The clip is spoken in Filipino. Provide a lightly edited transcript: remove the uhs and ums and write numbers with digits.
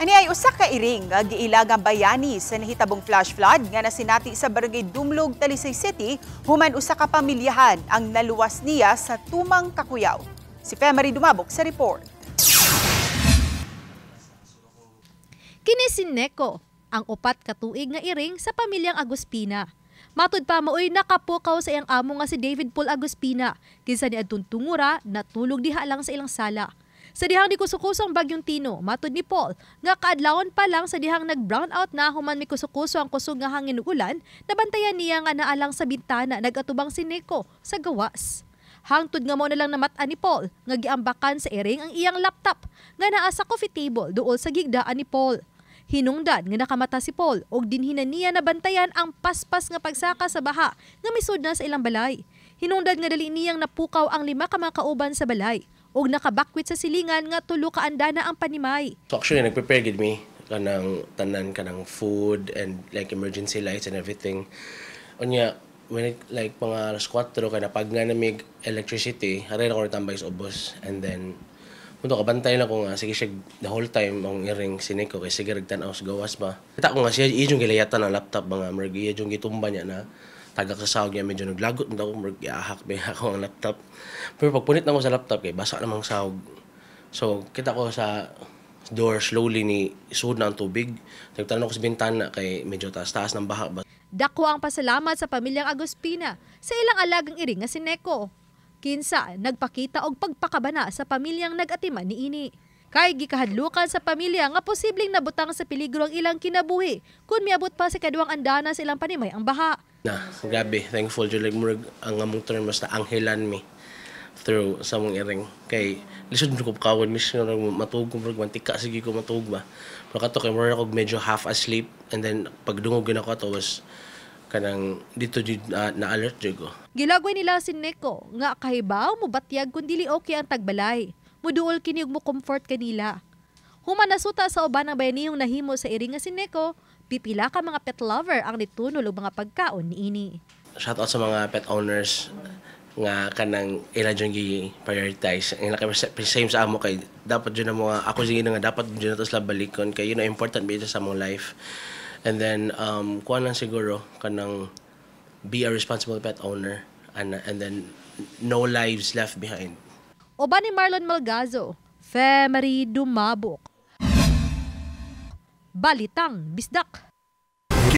Kani ay usa ka iring nga giilagang bayani sa nahitabong flash flood nga nasinati sa barangay Dumlog, Talisay City, human usa ka pamilyahan ang naluwas niya sa tumang kakuyaw. Si Femari Dumabok sa report. Kini si Neko, ang upat ka tuig nga iring sa pamilyang Aguspina. Matud pa maoy nakapukaw sa iyang amo nga si David Paul Aguspina, kinsa niadtong tungura natulog diha lang sa ilang sala. Sa dihang ni kusukusong bagyong Tino, matud ni Paul, nga kaadlawon pa lang sa dihang nag-brown out na human mi kusukuso ang kusog nga hangin ug ulan, nabantayan niya nga naalang sa bintana nagatubang si Neko sa gawas. Hangtod nga mo na lang namat-an ni Paul, nga giambakan sa iring ang iyang laptop, nga naa sa coffee table duol sa gigdaan ni Paul. Hinungdan nga nakamata si Paul og dinhinan niya nabantayan ang paspas nga pagsaka sa baha nga misud na sa ilang balay. Hinungdan nga dali niyang napukaw ang 5 ka mga kauban sa balay og nakabakwit sa silingan nga tulo ka andana ang panimay. So actually nag-prepare gid me kanang tanan kanang food and like emergency lights and everything. Unya when it, like mga alas 4 kay napag nga namig electricity, haray na ko tambay sa ubos and then punto kabantay lang ko nga sige siya the whole time ang iring sinig ko kay sige ragtan-aw sa gawas ba. Kita ko nga siya iyong gilayatan ang laptop mga merg iyong gitumba niya na tagak sa sahog niya medyo naglagot na ako merg iahak ba ako ang laptop. Pero pagpunit na ko sa laptop kay basa namang sahog. So kita ko sa door slowly ni isud na ang tubig. Nagtanong ko sa bintana kay medyo taas-taas ng baha ba. Dako ang pasalamat sa pamilyang Aguspina sa ilang alagang iring nga si Neko. Kinsa nagpakita og pagpakabana sa pamilyang nag-atiman niini. Kay gikahadlukan sa pamilya nga posibleng nabutang sa peligro ang ilang kinabuhi kung miabot pa sa kaduang andana sa ilang panimay ang baha. Grabe, thankful jud like murag ang among term mas na anghelan mi through sa mong iring. Kay lisod ko kawon mismo matug ko murag mantika sige ko matug ba. Pero kato kay murag ako medyo half asleep and then pagdungog gina ko ato was kanang dito na alert jud ko. Gilagway nila si Neko nga kahibaw mo batyag kun dili okay ang tagbalay. Muduol kini og mo comfort kanila. Human nasuta sa uban ng bayanihong nahimo sa iring nga si Neko, pipila ka mga pet lover ang nitunol og mga pagkaon niini. Shout out sa mga pet owners nga kanang ila jud gi-prioritize. Ila kay same sa amo kay dapat jud na mga ako sige nga dapat jud na to sila balikon kay yun important ba sa mong life. And then kuan lang siguro kanang be a responsible pet owner and then no lives left behind. Oban ni Marlon Malgazo, Femari Dumabok. Balitang Bisdak.